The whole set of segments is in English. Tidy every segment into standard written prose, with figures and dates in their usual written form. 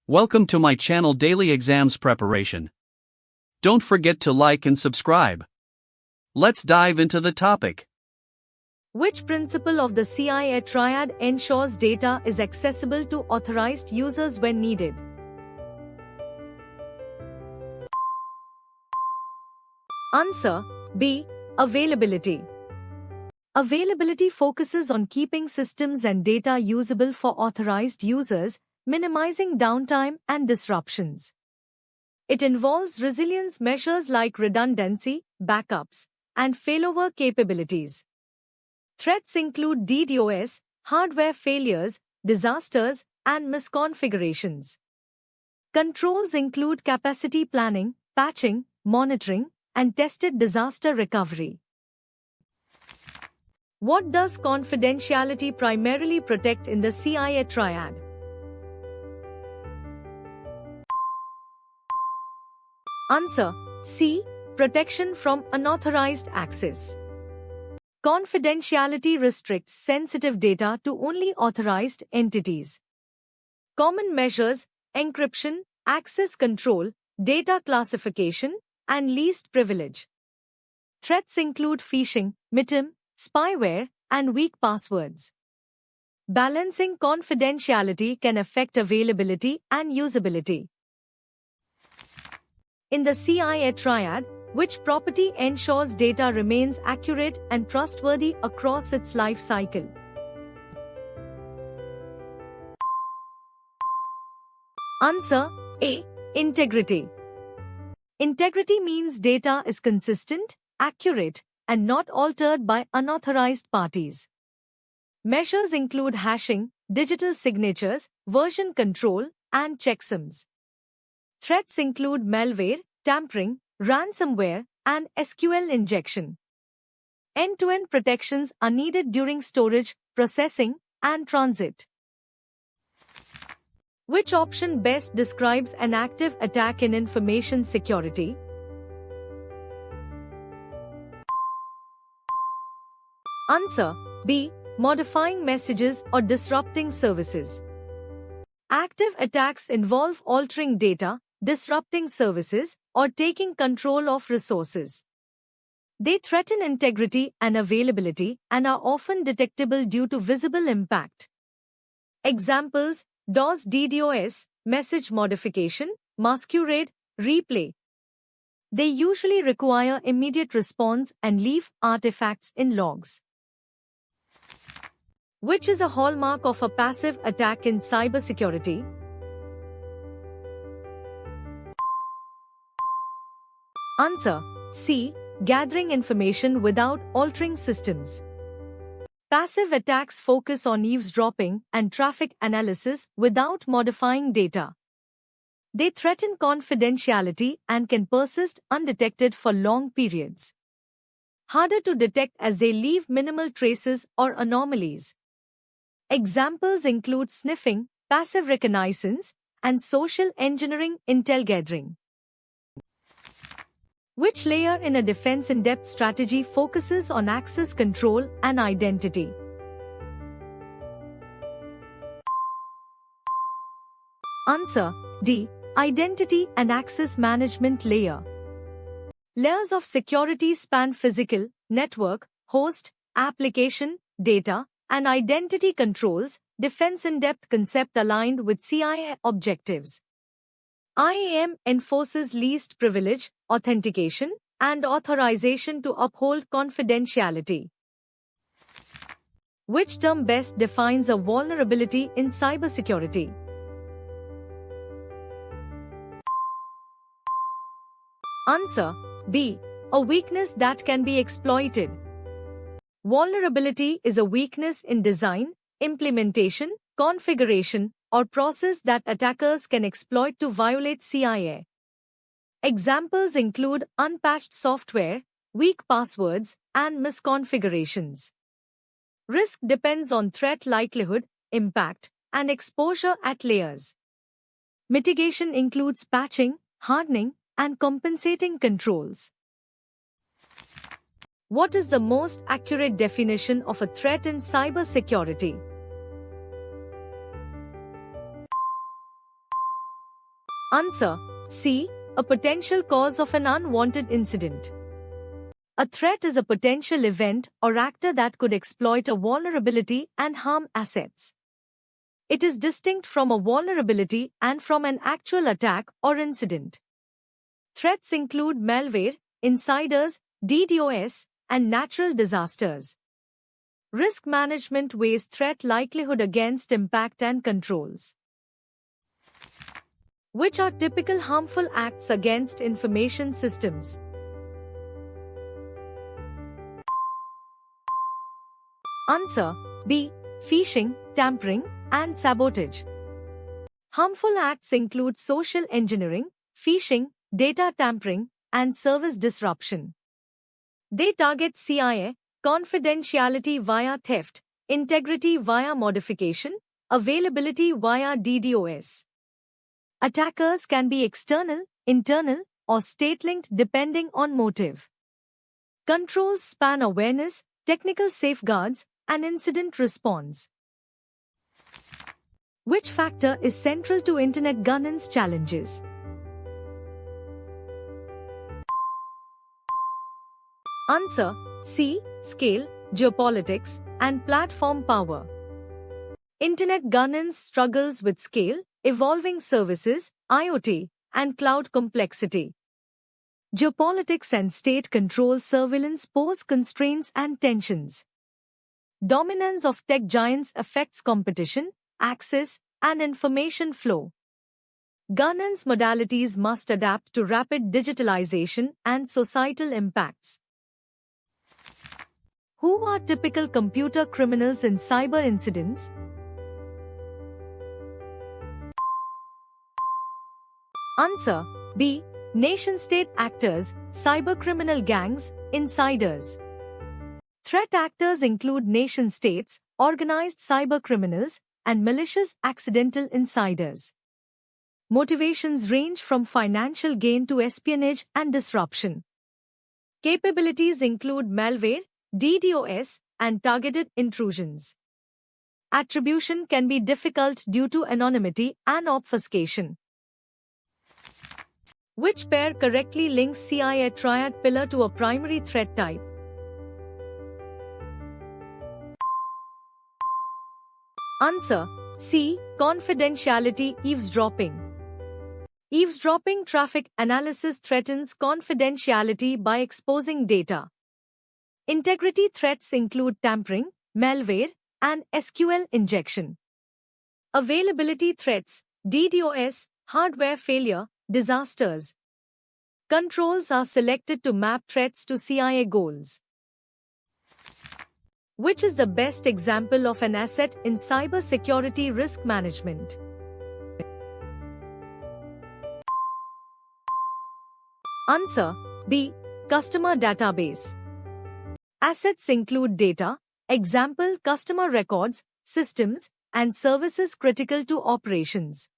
Welcome to my channel Daily Exams Preparation. Don't forget to like and subscribe. Let's dive into the topic. Which principle of the CIA triad ensures data is accessible to authorized users when needed? Answer B. Availability. Availability focuses on keeping systems and data usable for authorized users, minimizing downtime and disruptions. It involves resilience measures like redundancy, backups, and failover capabilities. Threats include DDoS, hardware failures, disasters, and misconfigurations. Controls include capacity planning, patching, monitoring, and tested disaster recovery. What does confidentiality primarily protect in the CIA triad? Answer C. Protection from unauthorized access. Confidentiality restricts sensitive data to only authorized entities. Common measures: encryption, access control, data classification, and least privilege. Threats include phishing, MITM, spyware, and weak passwords. Balancing confidentiality can affect availability and usability. In the CIA triad, which property ensures data remains accurate and trustworthy across its life cycle? Answer A. Integrity. Integrity means data is consistent, accurate, and not altered by unauthorized parties. Measures include hashing, digital signatures, version control, and checksums. Threats include malware, tampering, ransomware, and SQL injection. End-to-end protections are needed during storage, processing, and transit. Which option best describes an active attack in information security? Answer B. Modifying messages or disrupting services. Active attacks involve altering data, disrupting services, or taking control of resources. They threaten integrity and availability and are often detectable due to visible impact. Examples: DOS, DDoS, message modification, masquerade, replay. They usually require immediate response and leave artifacts in logs. Which is a hallmark of a passive attack in cybersecurity? Answer C. Gathering information without altering systems. Passive attacks focus on eavesdropping and traffic analysis without modifying data. They threaten confidentiality and can persist undetected for long periods. Harder to detect as they leave minimal traces or anomalies. Examples include sniffing, passive reconnaissance, and social engineering intel gathering. Which layer in a defense in-depth strategy focuses on access control and identity? Answer D. Identity and access management layer. Layers of security span physical, network, host, application, data, and identity controls. Defense in-depth concept aligned with CIA objectives. IAM enforces least privilege, authentication, and authorization to uphold confidentiality. Which term best defines a vulnerability in cybersecurity? Answer B. A weakness that can be exploited. Vulnerability is a weakness in design, implementation, configuration, or process that attackers can exploit to violate CIA. Examples include unpatched software, weak passwords, and misconfigurations. Risk depends on threat likelihood, impact, and exposure at layers. Mitigation includes patching, hardening, and compensating controls. What is the most accurate definition of a threat in cybersecurity? Answer C. A potential cause of an unwanted incident. A threat is a potential event or actor that could exploit a vulnerability and harm assets. It is distinct from a vulnerability and from an actual attack or incident. Threats include malware, insiders, DDoS, and natural disasters. Risk management weighs threat likelihood against impact and controls. Which are typical harmful acts against information systems? Answer B. Phishing, tampering, and sabotage. Harmful acts include social engineering, phishing, data tampering, and service disruption. They target CIA, confidentiality via theft, integrity via modification, availability via DDoS. Attackers can be external, internal, or state-linked depending on motive. Controls span awareness, technical safeguards, and incident response. Which factor is central to Internet governance challenges? Answer C. Scale, geopolitics, and platform power. Internet governance struggles with scale, evolving services, IoT, and cloud complexity. Geopolitics and state control surveillance pose constraints and tensions. Dominance of tech giants affects competition, access, and information flow. Governance modalities must adapt to rapid digitalization and societal impacts. Who are typical computer criminals in cyber incidents? Answer B. Nation-state actors, cybercriminal gangs, insiders. Threat actors include nation-states, organized cybercriminals, and malicious accidental insiders. Motivations range from financial gain to espionage and disruption. Capabilities include malware, DDoS, and targeted intrusions. Attribution can be difficult due to anonymity and obfuscation. Which pair correctly links CIA triad pillar to a primary threat type? Answer C. Confidentiality eavesdropping. Eavesdropping traffic analysis threatens confidentiality by exposing data. Integrity threats include tampering, malware, and SQL injection. Availability threats, DDoS, hardware failure, disasters. Controls are selected to map threats to CIA goals. Which is the best example of an asset in cybersecurity risk management? Answer B. Customer database. Assets include data, example customer records, systems, and services critical to operations.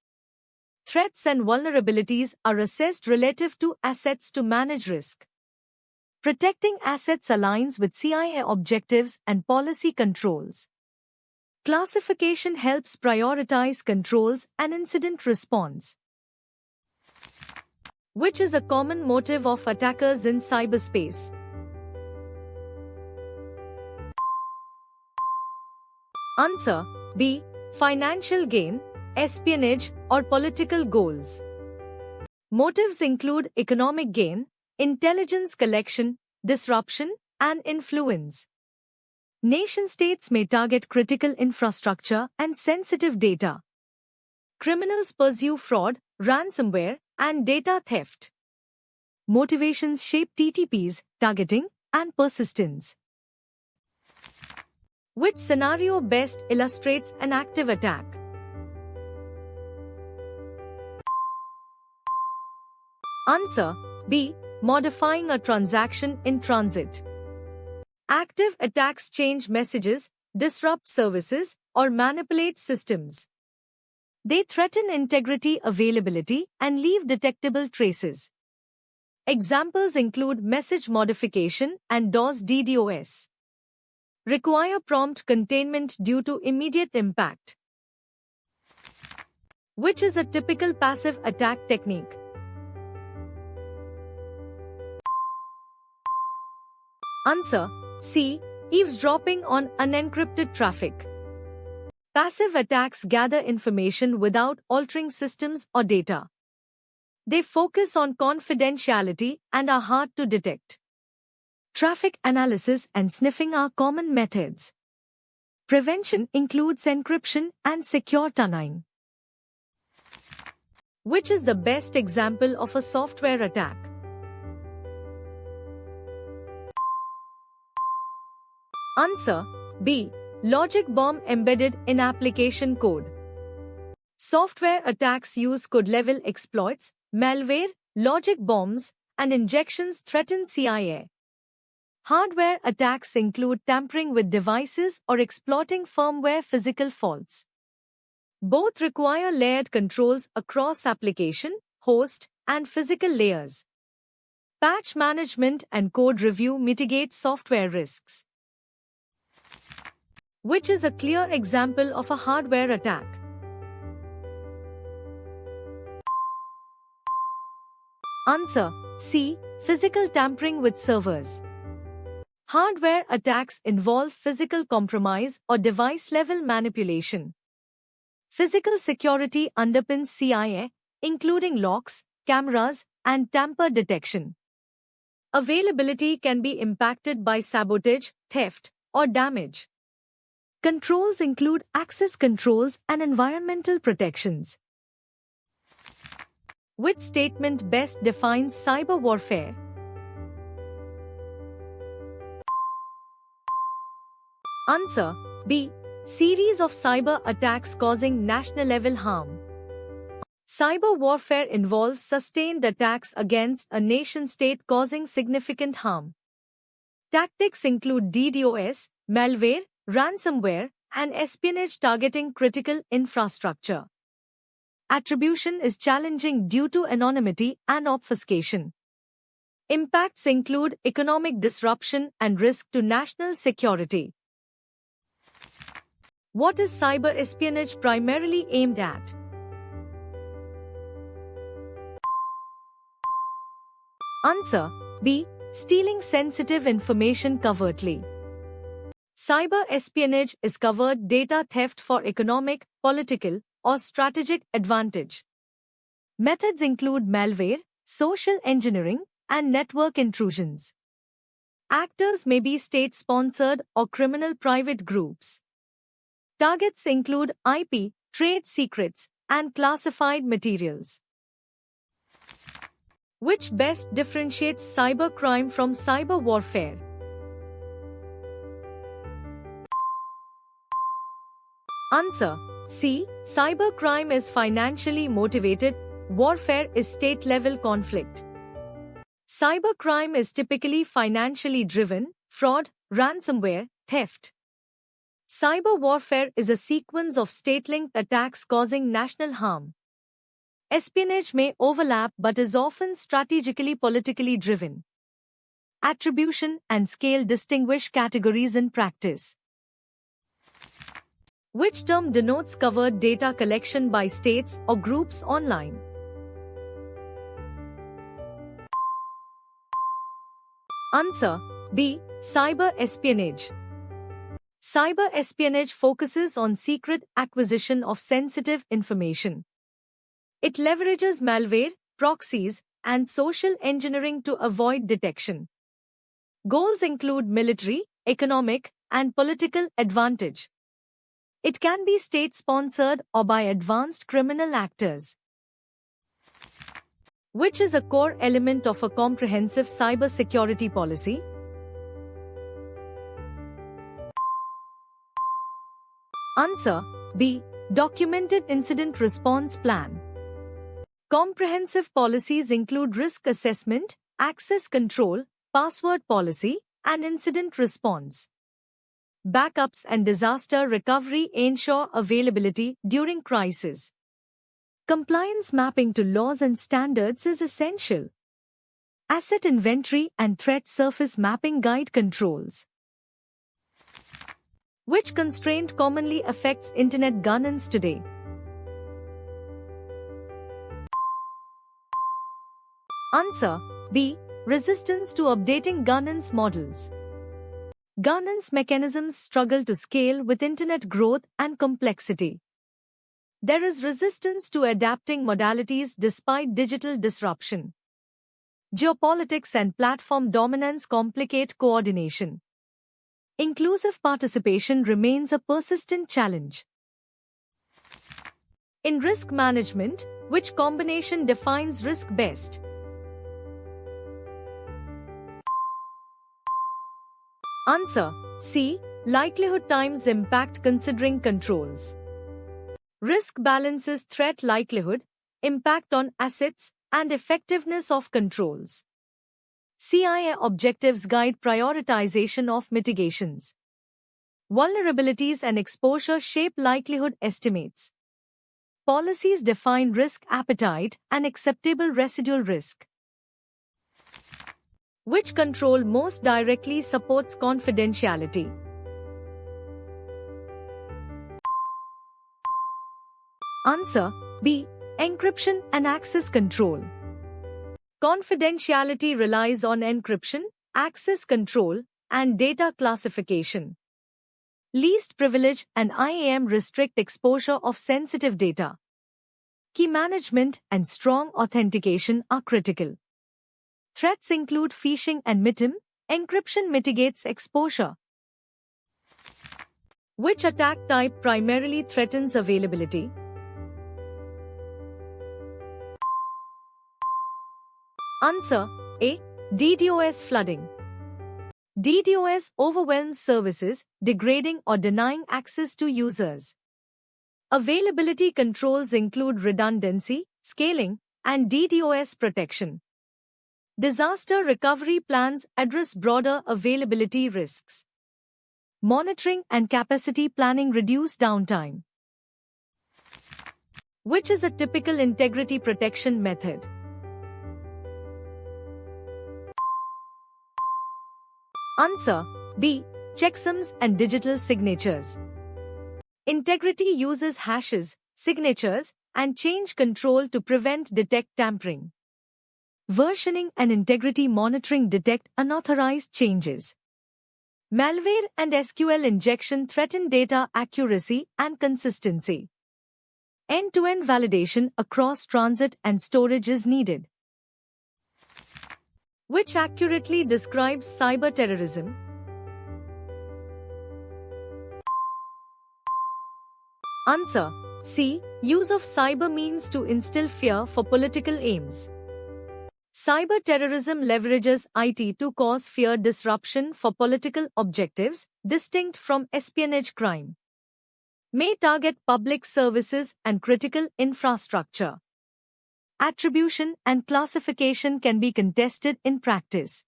Threats and vulnerabilities are assessed relative to assets to manage risk. Protecting assets aligns with CIA objectives and policy controls. Classification helps prioritize controls and incident response. Which is a common motive of attackers in cyberspace? Answer B. Financial gain, espionage, or political goals. Motives include economic gain, intelligence collection, disruption, and influence. Nation-states may target critical infrastructure and sensitive data. Criminals pursue fraud, ransomware, and data theft. Motivations shape TTPs, targeting, and persistence. Which scenario best illustrates an active attack? Answer B. Modifying a transaction in transit. Active attacks change messages, disrupt services, or manipulate systems. They threaten integrity, availability, and leave detectable traces. Examples include message modification and DOS. Require prompt containment due to immediate impact. Which is a typical passive attack technique? Answer: C. Eavesdropping on unencrypted traffic. Passive attacks gather information without altering systems or data. They focus on confidentiality and are hard to detect. Traffic analysis and sniffing are common methods. Prevention includes encryption and secure tunneling. Which is the best example of a software attack? Answer: B. Logic bomb embedded in application code. Software attacks use code-level exploits, malware, logic bombs, and injections threaten CIA. Hardware attacks include tampering with devices or exploiting firmware physical faults. Both require layered controls across application, host, and physical layers. Patch management and code review mitigate software risks. Which is a clear example of a hardware attack? Answer: C. Physical tampering with servers. Hardware attacks involve physical compromise or device-level manipulation. Physical security underpins CIA, including locks, cameras, and tamper detection. Availability can be impacted by sabotage, theft, or damage. Controls include access controls and environmental protections. Which statement best defines cyber warfare? Answer: B. Series of cyber attacks causing national-level harm. Cyber warfare involves sustained attacks against a nation-state causing significant harm. Tactics include DDoS, malware, ransomware, and espionage targeting critical infrastructure. Attribution is challenging due to anonymity and obfuscation. Impacts include economic disruption and risk to national security. What is cyber espionage primarily aimed at? Answer: B. Stealing sensitive information covertly. Cyber espionage is covert data theft for economic, political, or strategic advantage. Methods include malware, social engineering, and network intrusions. Actors may be state-sponsored or criminal private groups. Targets include IP, trade secrets, and classified materials. Which best differentiates cybercrime from cyber warfare? Answer: C. Cybercrime is financially motivated, warfare is state-level conflict. Cybercrime is typically financially driven, fraud, ransomware, theft. Cyber warfare is a sequence of state-linked attacks causing national harm. Espionage may overlap but is often strategically politically driven. Attribution and scale distinguish categories in practice. Which term denotes covert data collection by states or groups online? Answer: B. Cyber espionage. Cyber espionage focuses on secret acquisition of sensitive information. It leverages malware, proxies, and social engineering to avoid detection. Goals include military, economic, and political advantage. It can be state-sponsored or by advanced criminal actors. Which is a core element of a comprehensive cybersecurity policy? Answer: B. Documented incident response plan. Comprehensive policies include risk assessment, access control, password policy, and incident response. Backups and disaster recovery ensure availability during crisis. Compliance mapping to laws and standards is essential. Asset inventory and threat surface mapping guide controls. Which constraint commonly affects Internet governance today? Answer B. Resistance to updating governance models. Governance mechanisms struggle to scale with internet growth and complexity. There is resistance to adapting modalities despite digital disruption. Geopolitics and platform dominance complicate coordination. Inclusive participation remains a persistent challenge. In risk management, which combination defines risk best? Answer C. Likelihood times impact considering controls. Risk balances threat likelihood, impact on assets, and effectiveness of controls. CIA objectives guide prioritization of mitigations. Vulnerabilities and exposure shape likelihood estimates. Policies define risk appetite and acceptable residual risk. Which control most directly supports confidentiality? Answer B. Encryption and access control. Confidentiality relies on encryption, access control, and data classification. Least privilege and IAM restrict exposure of sensitive data. Key management and strong authentication are critical. Threats include phishing and MITM. Encryption mitigates exposure. Which attack type primarily threatens availability? Answer A. DDoS flooding. DDoS overwhelms services, degrading or denying access to users. Availability controls include redundancy, scaling, and DDoS protection. Disaster recovery plans address broader availability risks. Monitoring and capacity planning reduce downtime. Which is a typical integrity protection method? Answer B. Checksums and digital signatures. Integrity uses hashes, signatures, and change control to prevent detect tampering. Versioning and integrity monitoring detect unauthorized changes. Malware and SQL injection threaten data accuracy and consistency. End-to-end validation across transit and storage is needed. Which accurately describes cyber terrorism? Answer C. Use of cyber means to instill fear for political aims. Cyber terrorism leverages IT to cause fear disruption for political objectives, distinct from espionage crime. May target public services and critical infrastructure. Attribution and classification can be contested in practice.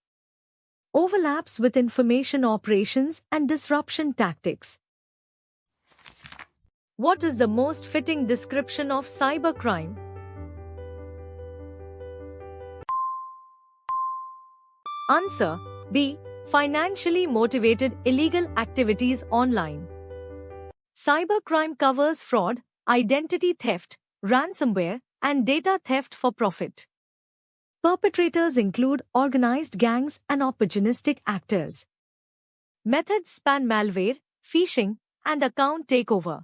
Overlaps with information operations and disruption tactics. What is the most fitting description of cybercrime? Answer B. Financially motivated illegal activities online. Cybercrime covers fraud, identity theft, ransomware, and data theft for profit. Perpetrators include organized gangs and opportunistic actors. Methods span malware, phishing, and account takeover.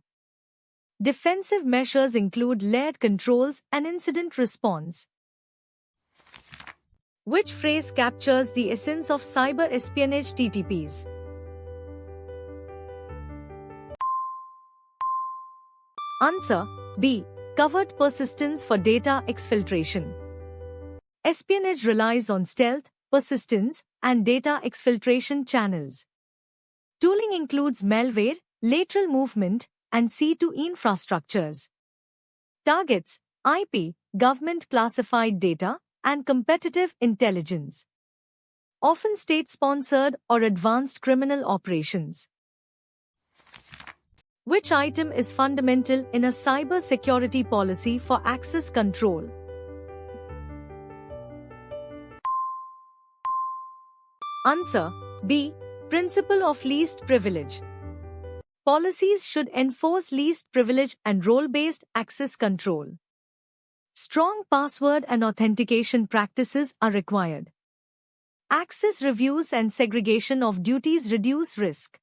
Defensive measures include layered controls and incident response. Which phrase captures the essence of cyber espionage TTPs? Answer B. Covert persistence for data exfiltration. Espionage relies on stealth, persistence, and data exfiltration channels. Tooling includes malware, lateral movement, and C2 infrastructures. Targets: IP, government classified data, and competitive intelligence. Often state-sponsored or advanced criminal operations. Which item is fundamental in a cyber security policy for access control? Answer B. Principle of least privilege. Policies should enforce least privilege and role-based access control. Strong password and authentication practices are required. Access reviews and segregation of duties reduce risk.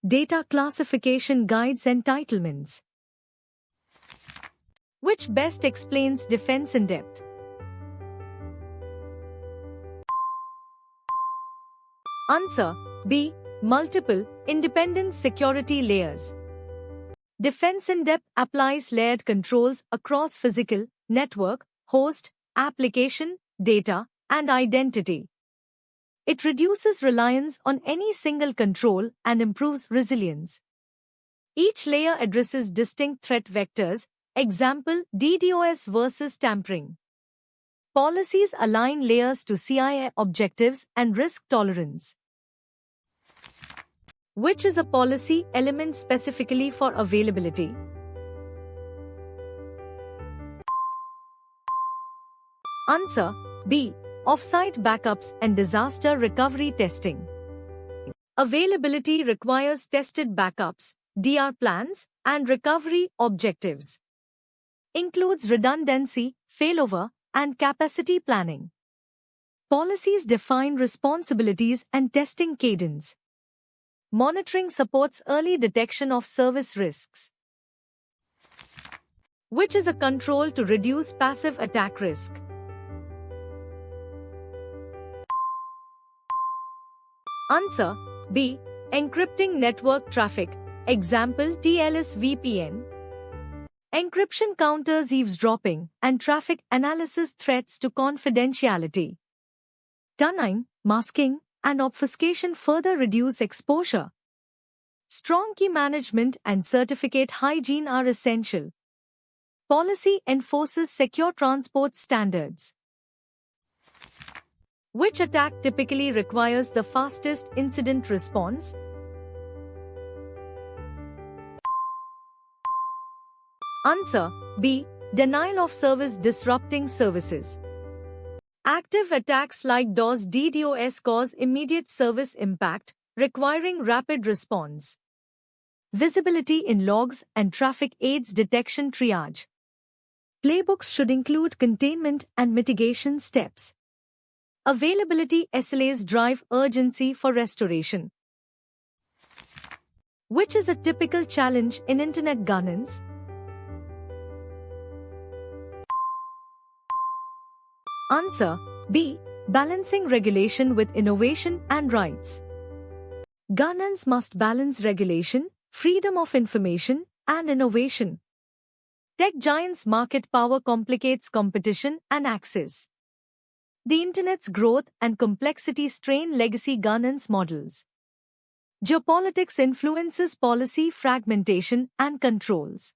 Data classification guides entitlements. Which best explains defense in depth? Answer B. Multiple, independent security layers. Defense in depth applies layered controls across physical, network, host, application, data, and identity. It reduces reliance on any single control and improves resilience. Each layer addresses distinct threat vectors, example DDoS versus tampering. Policies align layers to CIA objectives and risk tolerance. Which is a policy element specifically for availability? Answer B. Offsite backups and disaster recovery testing. Availability requires tested backups, DR plans, and recovery objectives. Includes redundancy, failover, and capacity planning. Policies define responsibilities and testing cadence. Monitoring supports early detection of service risks. Which is a control to reduce passive attack risk? Answer B. Encrypting network traffic, example TLS VPN. Encryption counters eavesdropping and traffic analysis threats to confidentiality. Tunneling, masking, and obfuscation further reduce exposure. Strong key management and certificate hygiene are essential. Policy enforces secure transport standards. Which attack typically requires the fastest incident response? Answer B. Denial of service disrupting services. Active attacks like DDoS cause immediate service impact, requiring rapid response. Visibility in logs and traffic aids detection triage. Playbooks should include containment and mitigation steps. Availability SLAs drive urgency for restoration. Which is a typical challenge in internet governance? Answer B. Balancing regulation with innovation and rights. Governance must balance regulation, freedom of information, and innovation. Tech giants' market power complicates competition and access. The Internet's growth and complexity strain legacy governance models. Geopolitics influences policy fragmentation and controls.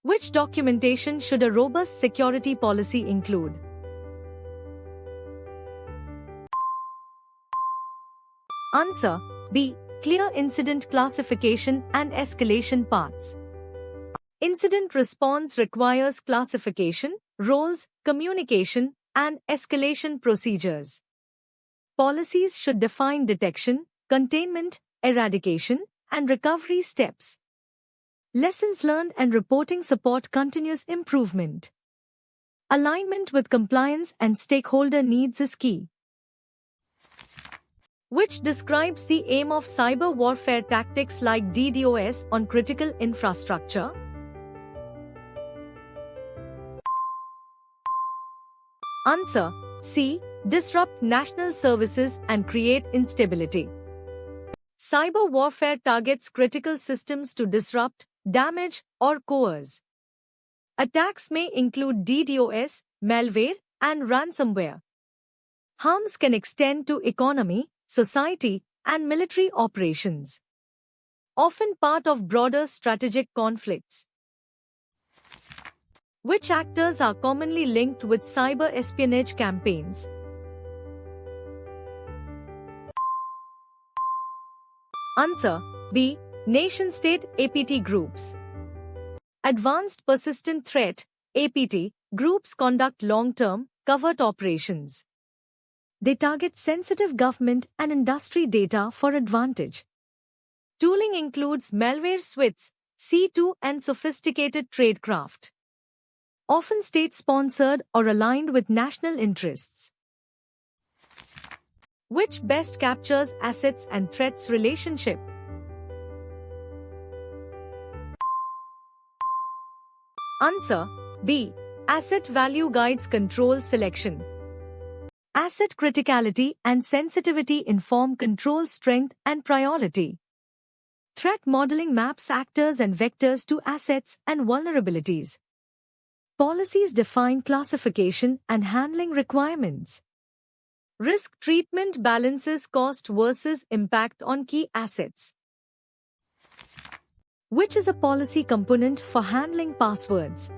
Which documentation should a robust security policy include? Answer B. Clear incident classification and escalation paths. Incident response requires classification, roles, communication, and escalation procedures. Policies should define detection, containment, eradication, and recovery steps. Lessons learned and reporting support continuous improvement. Alignment with compliance and stakeholder needs is key. Which describes the aim of cyber warfare tactics like DDoS on critical infrastructure? Answer C. Disrupt national services and create instability. Cyber warfare targets critical systems to disrupt, damage, or coerce. Attacks may include DDoS, malware, and ransomware. Harms can extend to economy, society, and military operations. Often part of broader strategic conflicts. Which actors are commonly linked with cyber espionage campaigns? Answer B. Nation-state APT groups. Advanced Persistent Threat APT groups conduct long-term, covert operations. They target sensitive government and industry data for advantage. Tooling includes malware suites, C2 and sophisticated tradecraft. often state-sponsored or aligned with national interests. Which best captures assets and threats relationship? Answer B. Asset value guides control selection. Asset criticality and sensitivity inform control strength and priority. Threat modeling maps actors and vectors to assets and vulnerabilities. Policies define classification and handling requirements. Risk treatment balances cost versus impact on key assets. Which is a policy component for handling passwords?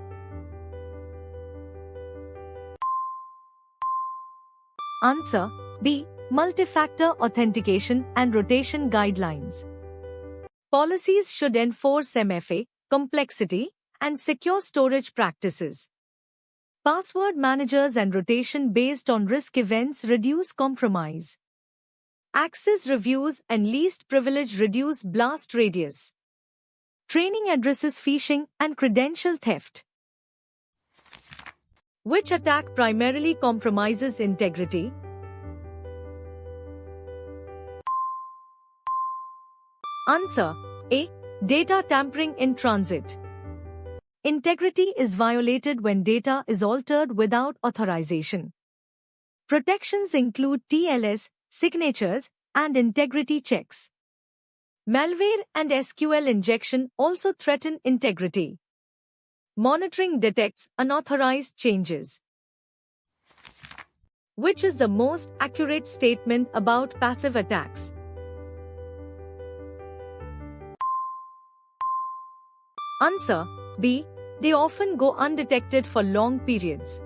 Answer B. Multi-factor authentication and rotation guidelines. Policies should enforce MFA, complexity, and secure storage practices. Password managers and rotation based on risk events reduce compromise. Access reviews and least privilege reduce blast radius. Training addresses phishing and credential theft. Which attack primarily compromises integrity? Answer A. Data tampering in transit. Integrity is violated when data is altered without authorization. Protections include TLS, signatures, and integrity checks. Malware and SQL injection also threaten integrity. Monitoring detects unauthorized changes. Which is the most accurate statement about passive attacks? Answer B. They often go undetected for long periods.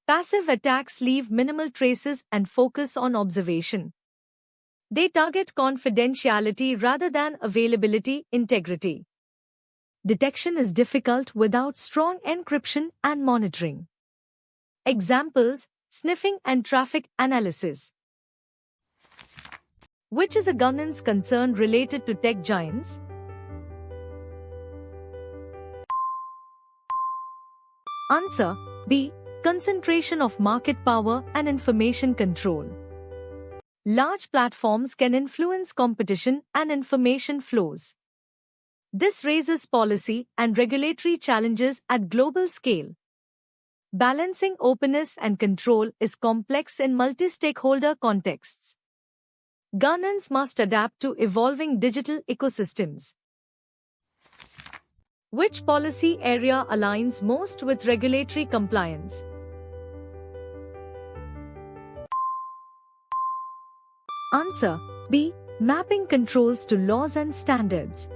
Passive attacks leave minimal traces and focus on observation. They target confidentiality rather than availability integrity. Detection is difficult without strong encryption and monitoring. Examples: sniffing and traffic analysis. Which is a governance concern related to tech giants? Answer B. Concentration of market power and information control. Large platforms can influence competition and information flows. This raises policy and regulatory challenges at global scale. Balancing openness and control is complex in multi-stakeholder contexts. Governance must adapt to evolving digital ecosystems. Which policy area aligns most with regulatory compliance? Answer B. Mapping controls to laws and standards.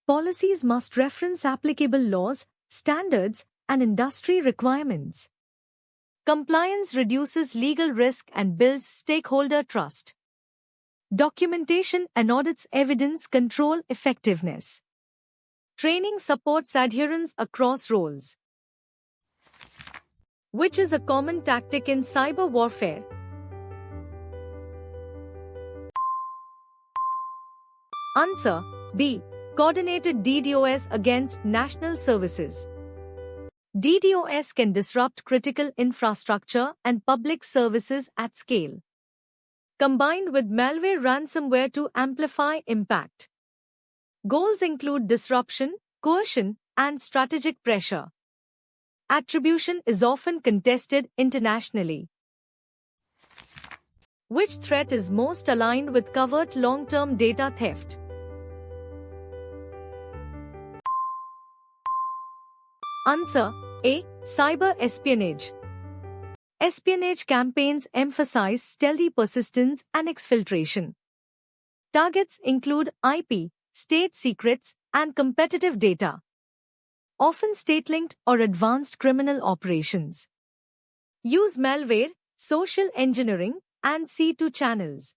Policies must reference applicable laws, standards, and industry requirements. Compliance reduces legal risk and builds stakeholder trust. Documentation and audits evidence control effectiveness. Training supports adherence across roles. Which is a common tactic in cyber warfare? Answer B. Coordinated DDoS against national services. DDoS can disrupt critical infrastructure and public services at scale. Combined with malware ransomware to amplify impact. Goals include disruption, coercion, and strategic pressure. Attribution is often contested internationally. Which threat is most aligned with covert long-term data theft? Answer A. Cyber espionage. Espionage campaigns emphasize stealthy persistence and exfiltration. Targets include IP, state secrets, and competitive data. Often state-linked or advanced criminal operations. Use malware, social engineering, and C2 channels.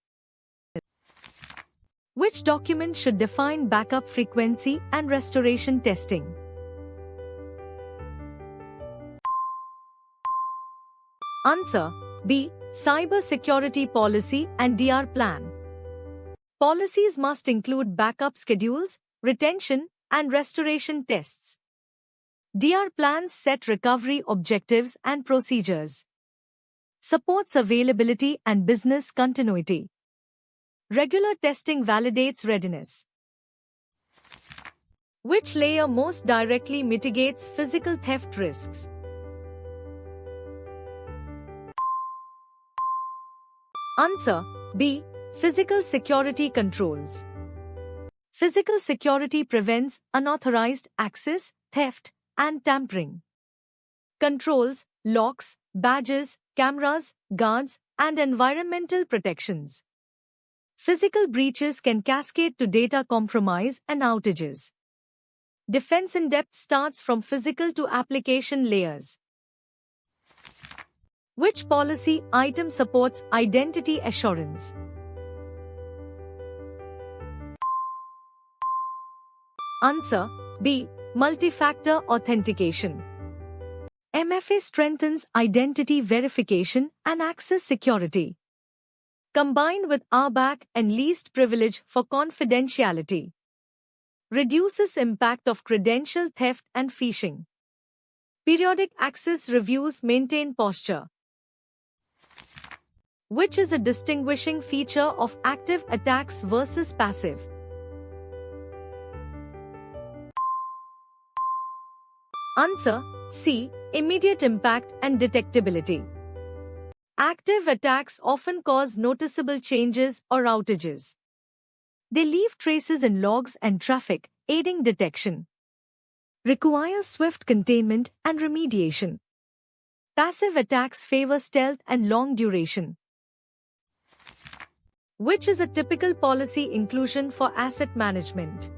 Which document should define backup frequency and restoration testing? Answer B. Cyber Security Policy and DR Plan. Policies must include backup schedules, retention, and restoration tests. DR plans set recovery objectives and procedures. Supports availability and business continuity. Regular testing validates readiness. Which layer most directly mitigates physical theft risks? Answer B. Physical security controls. Physical security prevents unauthorized access, theft, and tampering. Controls, locks, badges, cameras, guards, and environmental protections. Physical breaches can cascade to data compromise and outages. Defense in depth starts from physical to application layers. Which policy item supports identity assurance? Answer B. Multi-factor authentication. MFA strengthens identity verification and access security. Combined with RBAC and least privilege for confidentiality. Reduces impact of credential theft and phishing. Periodic access reviews maintain posture. Which is a distinguishing feature of active attacks versus passive? Answer C. Immediate impact and detectability. Active attacks often cause noticeable changes or outages. They leave traces in logs and traffic, aiding detection. Require swift containment and remediation. Passive attacks favor stealth and long duration. Which is a typical policy inclusion for asset management?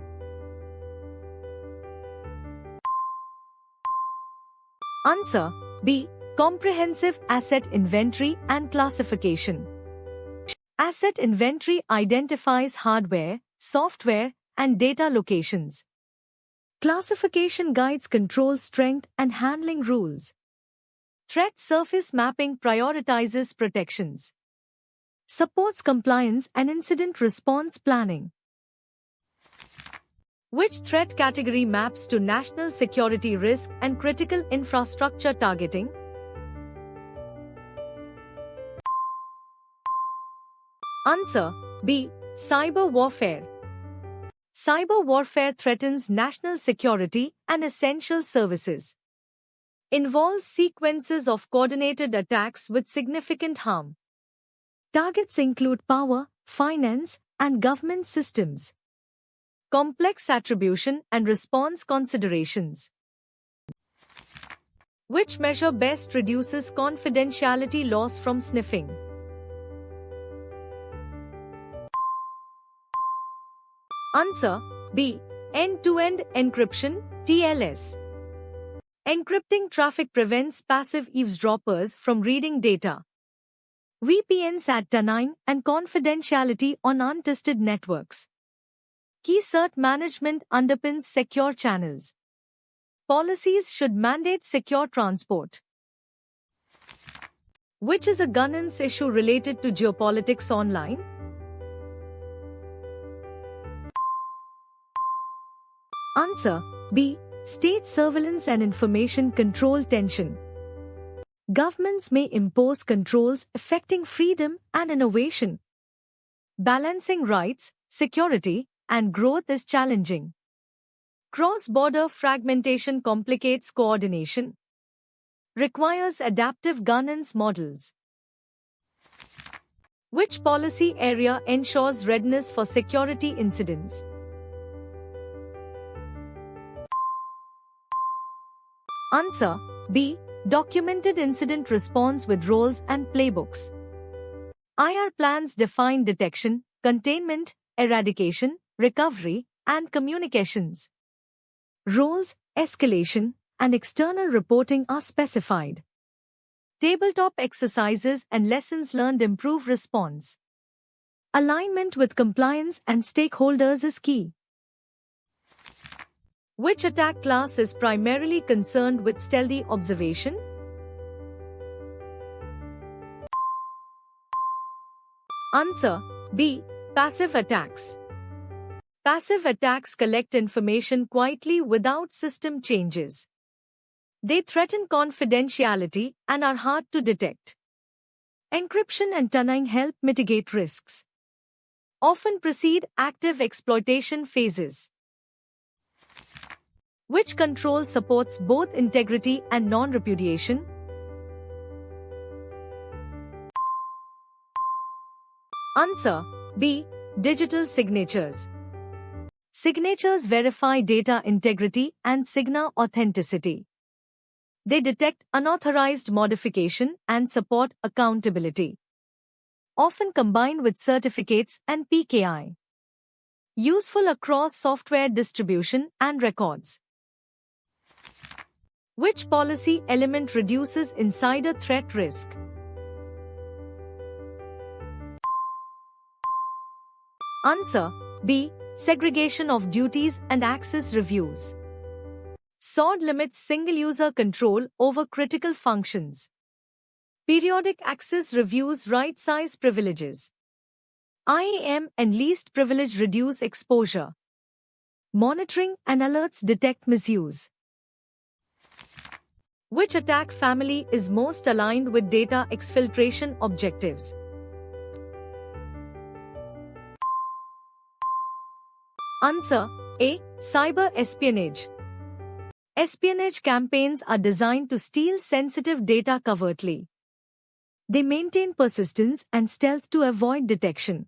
Answer B. Comprehensive asset inventory and classification. Asset inventory identifies hardware, software, and data locations. Classification guides control strength and handling rules. Threat surface mapping prioritizes protections. Supports compliance and incident response planning. Which threat category maps to national security risk and critical infrastructure targeting? Answer B. Cyber warfare. Cyber warfare threatens national security and essential services. Involves sequences of coordinated attacks with significant harm. Targets include power, finance, and government systems. Complex attribution and response considerations. Which measure best reduces confidentiality loss from sniffing? Answer B. End-to-end encryption, TLS. Encrypting traffic prevents passive eavesdroppers from reading data. VPNs add tunneling and confidentiality on untested networks. Key cert management underpins secure channels. Policies should mandate secure transport. Which is a governance issue related to geopolitics online? Answer B. State surveillance and information control tension. Governments may impose controls affecting freedom and innovation. Balancing rights, security, and growth is challenging. Cross-border fragmentation complicates coordination. Requires adaptive governance models. Which policy area ensures readiness for security incidents? Answer B. Documented incident response with roles and playbooks. IR plans define detection, containment, eradication, recovery, and communications. Roles, escalation, and external reporting are specified. Tabletop exercises and lessons learned improve response. Alignment with compliance and stakeholders is key. Which attack class is primarily concerned with stealthy observation? Answer B. Passive attacks. Passive attacks collect information quietly without system changes. They threaten confidentiality and are hard to detect. Encryption and tunneling help mitigate risks. Often precede active exploitation phases. Which control supports both integrity and non-repudiation? Answer B. Digital signatures. Signatures verify data integrity and signer authenticity. They detect unauthorized modification and support accountability. Often combined with certificates and PKI. Useful across software distribution and records. Which policy element reduces insider threat risk? Answer B. Segregation of duties and access reviews. SOD limits single-user control over critical functions. Periodic access reviews right-size privileges. IAM and least privilege reduce exposure. Monitoring and alerts detect misuse. Which attack family is most aligned with data exfiltration objectives? Answer A. Cyber espionage. Espionage campaigns are designed to steal sensitive data covertly. They maintain persistence and stealth to avoid detection.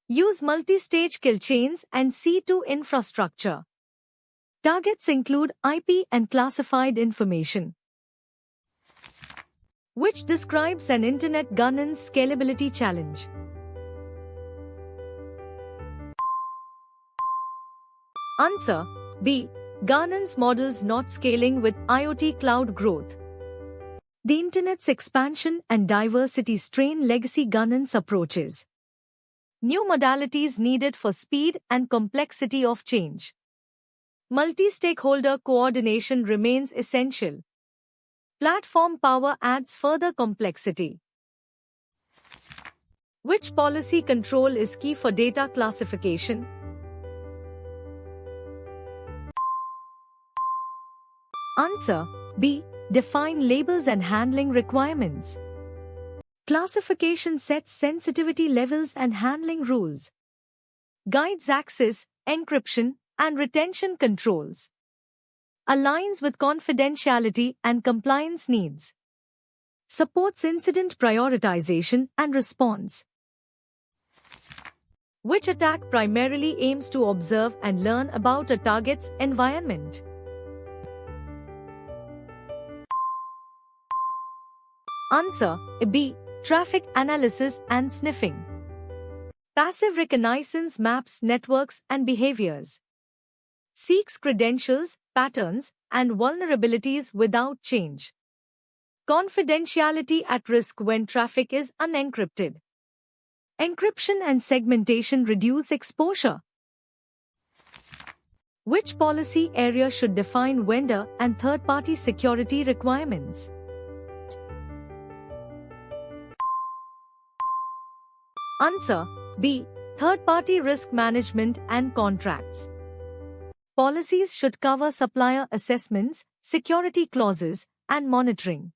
Use multi-stage kill chains and C2 infrastructure. Targets include IP and classified information. Which describes an internet governance scalability challenge? Answer B. Governance models not scaling with IoT cloud growth. The internet's expansion and diversity strain legacy governance approaches. New modalities needed for speed and complexity of change. Multi-stakeholder coordination remains essential. Platform power adds further complexity. Which policy control is key for data classification? Answer B. Define labels and handling requirements. Classification sets sensitivity levels and handling rules. Guides access, encryption, and retention controls. Aligns with confidentiality and compliance needs. Supports incident prioritization and response. Which attack primarily aims to observe and learn about a target's environment? Answer B. Traffic analysis and sniffing. Passive reconnaissance maps networks and behaviors. Seeks credentials, patterns, and vulnerabilities without change. Confidentiality at risk when traffic is unencrypted. Encryption and segmentation reduce exposure. Which policy area should define vendor and third-party security requirements? Answer B. Third-party risk management and contracts. Policies should cover supplier assessments, security clauses, and monitoring.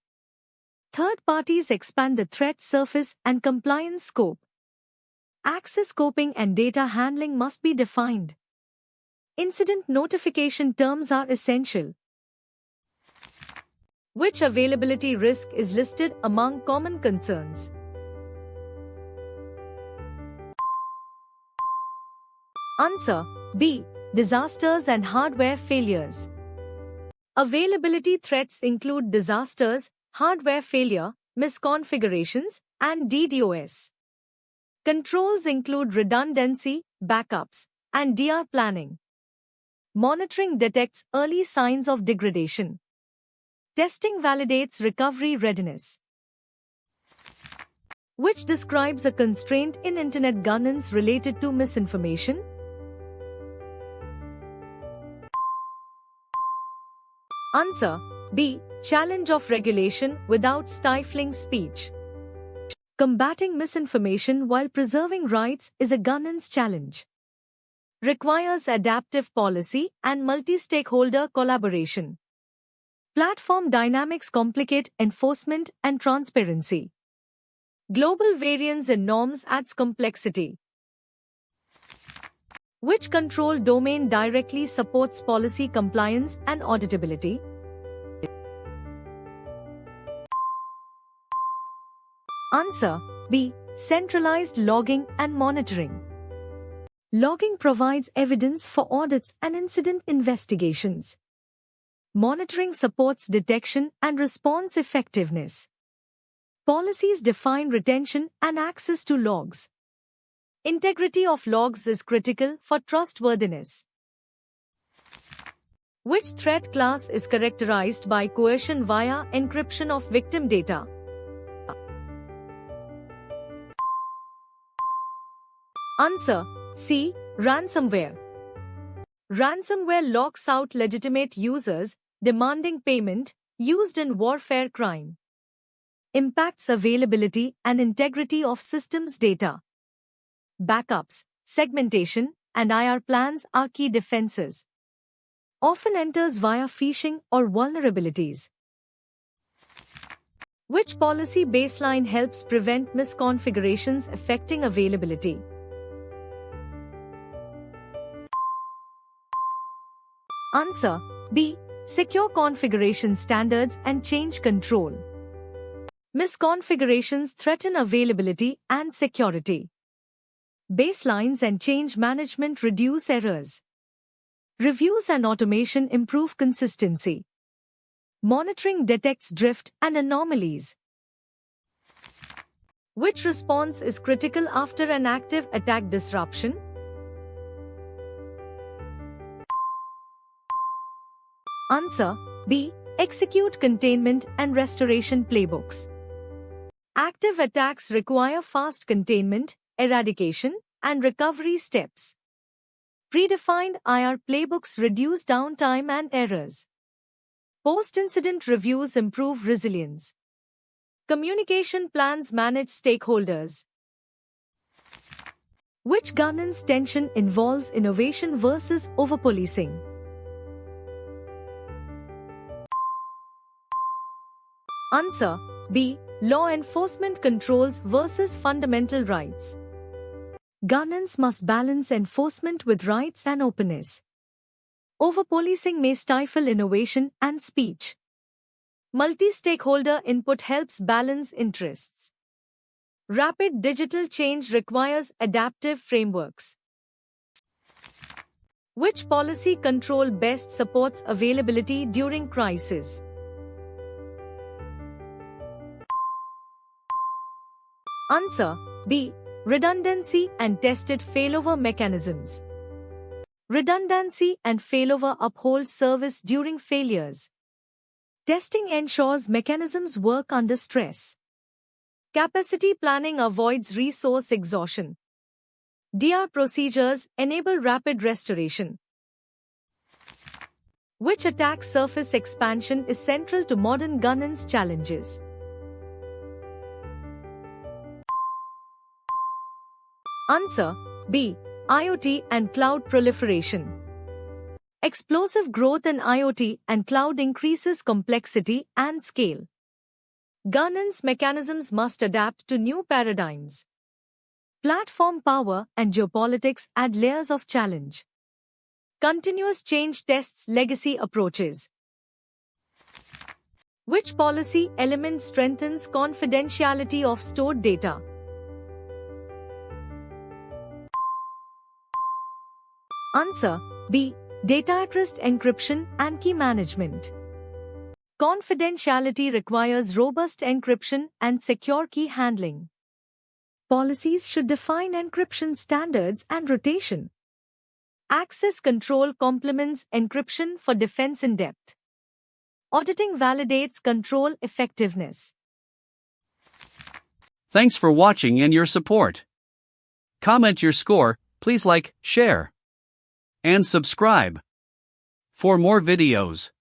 Third parties expand the threat surface and compliance scope. Access scoping and data handling must be defined. Incident notification terms are essential. Which availability risk is listed among common concerns? Answer B. Disasters and hardware failures. Availability threats include disasters, hardware failure, misconfigurations, and DDoS. Controls include redundancy, backups, and DR planning. Monitoring detects early signs of degradation. Testing validates recovery readiness. Which describes a constraint in internet governance related to misinformation? Answer B. Challenge of regulation without stifling speech. Combating misinformation while preserving rights is a governance challenge. Requires adaptive policy and multi-stakeholder collaboration. Platform dynamics complicate enforcement and transparency. Global variance in norms adds complexity. Which control domain directly supports policy compliance and auditability? Answer B. Centralized logging and monitoring. Logging provides evidence for audits and incident investigations. Monitoring supports detection and response effectiveness. Policies define retention and access to logs. Integrity of logs is critical for trustworthiness. Which threat class is characterized by coercion via encryption of victim data? Answer C. Ransomware. Ransomware locks out legitimate users, demanding payment, used in warfare crime. Impacts availability and integrity of systems data. Backups, segmentation, and IR plans are key defenses. Often enters via phishing or vulnerabilities. Which policy baseline helps prevent misconfigurations affecting availability? Answer B. Secure configuration standards and change control. Misconfigurations threaten availability and security. Baselines and change management reduce errors. Reviews and automation improve consistency. Monitoring detects drift and anomalies. Which response is critical after an active attack disruption? Answer B. Execute containment and restoration playbooks. Active attacks require fast containment, eradication, and recovery steps. Predefined IR playbooks reduce downtime and errors. Post-incident reviews improve resilience. Communication plans manage stakeholders. Which governance tension involves innovation versus overpolicing? Answer B. Law enforcement controls versus fundamental rights. Governance must balance enforcement with rights and openness. Overpolicing may stifle innovation and speech. Multi-stakeholder input helps balance interests. Rapid digital change requires adaptive frameworks. Which policy control best supports availability during crisis? Answer B. Redundancy and tested failover mechanisms. Redundancy and failover uphold service during failures. Testing ensures mechanisms work under stress. Capacity planning avoids resource exhaustion. DR procedures enable rapid restoration. Which attack surface expansion is central to modern governance challenges? Answer B. IoT and cloud proliferation. Explosive growth in IoT and cloud increases complexity and scale. Governance mechanisms must adapt to new paradigms. Platform power and geopolitics add layers of challenge. Continuous change tests legacy approaches. Which policy element strengthens confidentiality of stored data? Answer B. Data at rest encryption and key management. Confidentiality requires robust encryption and secure key handling. Policies should define encryption standards and rotation. Access control complements encryption for defense in depth. Auditing validates control effectiveness. Thanks for watching and your support. Comment your score, please like, share, and subscribe for more videos.